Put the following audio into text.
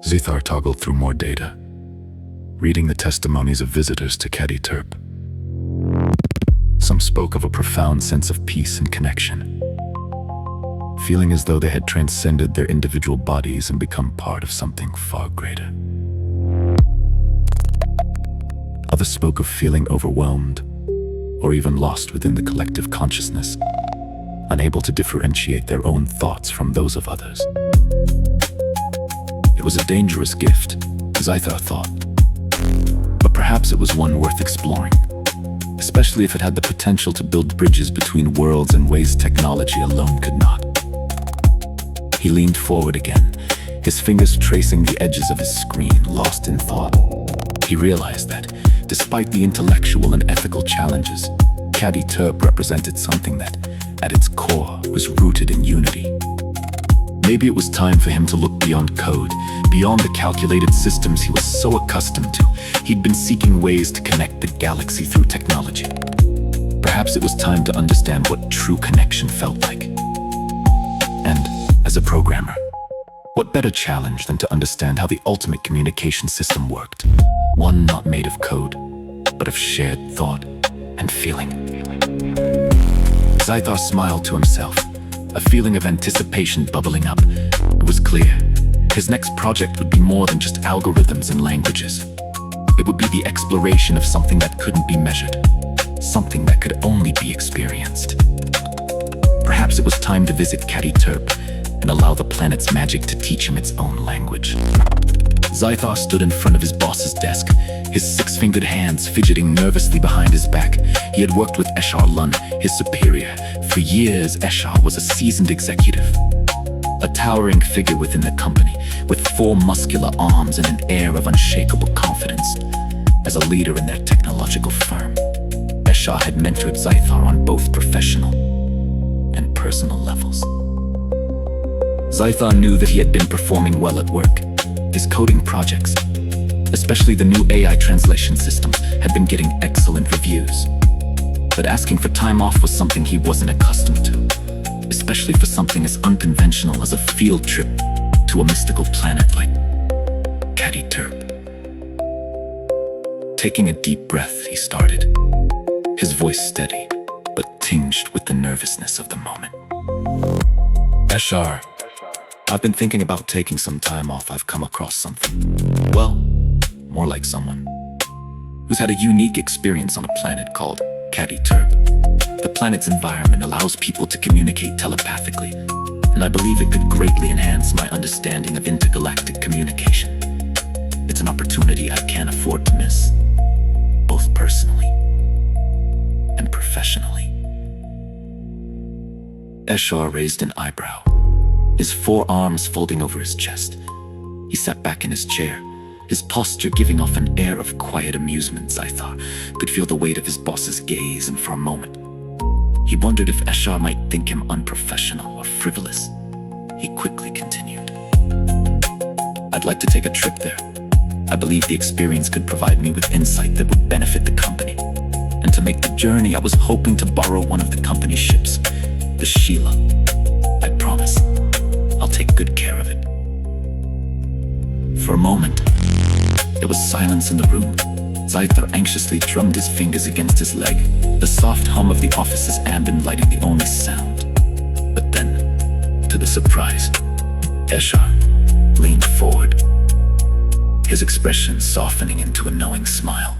Zythar toggled through more data, reading the testimonies of visitors to Cadi Tirp. Some spoke of a profound sense of peace and connection, feeling as though they had transcended their individual bodies and become part of something far greater. Others spoke of feeling overwhelmed, or even lost within the collective consciousness, unable to differentiate their own thoughts from those of others. It was a dangerous gift, Zythar thought, but perhaps it was one worth exploring, especially if it had the potential to build bridges between worlds in ways technology alone could not. He leaned forward again, his fingers tracing the edges of his screen, lost in thought. He realized that, despite the intellectual and ethical challenges, Cadi Tirp represented something that, at its core, was rooted in unity. Maybe it was time for him to look beyond code, beyond the calculated systems he was so accustomed to. He'd been seeking ways to connect the galaxy through technology. Perhaps it was time to understand what true connection felt like. And, as a programmer, what better challenge than to understand how the ultimate communication system worked? One not made of code, but of shared thought and feeling. Zythar smiled to himself, a feeling of anticipation bubbling up. It was clear, his next project would be more than just algorithms and languages. It would be the exploration of something that couldn't be measured, something that could only be experienced. Perhaps it was time to visit Cadi Tirp and allow the planet's magic to teach him its own language. Zythar stood in front of his boss's desk, his six-fingered hands fidgeting nervously behind his back. He had worked with Eshar Lun, his superior. For years, Eshar was a seasoned executive, a towering figure within the company, with 4 muscular arms and an air of unshakable confidence. As a leader in their technological firm, Eshar had mentored Zythar on both professional and personal levels. Zythar knew that he had been performing well at work. His coding projects, especially the new AI translation system, had been getting excellent reviews. But asking for time off was something he wasn't accustomed to, especially for something as unconventional as a field trip to a mystical planet like Cadi Tirp. Taking a deep breath, he started, his voice steady, but tinged with the nervousness of the moment. Eshar, I've been thinking about taking some time off. I've come across something. Well, more like someone who's had a unique experience on a planet called Cadi Tirp. The planet's environment allows people to communicate telepathically, and I believe it could greatly enhance my understanding of intergalactic communication. It's an opportunity I can't afford to miss, both personally and professionally. Eshar raised an eyebrow, his 4 arms folding over his chest. He sat back in his chair, his posture giving off an air of quiet amusement. Zythar could feel the weight of his boss's gaze, and for a moment, he wondered if Eshar might think him unprofessional or frivolous. He quickly continued. I'd like to take a trip there. I believe the experience could provide me with insight that would benefit the company. And to make the journey, I was hoping to borrow one of the company's ships, the Sheila. I promise, I'll take good care of it. For a moment, there was silence in the room. Zythar anxiously drummed his fingers against his leg, the soft hum of the office's ambient lighting the only sound. But then, to the surprise, Eshar leaned forward, his expression softening into a knowing smile.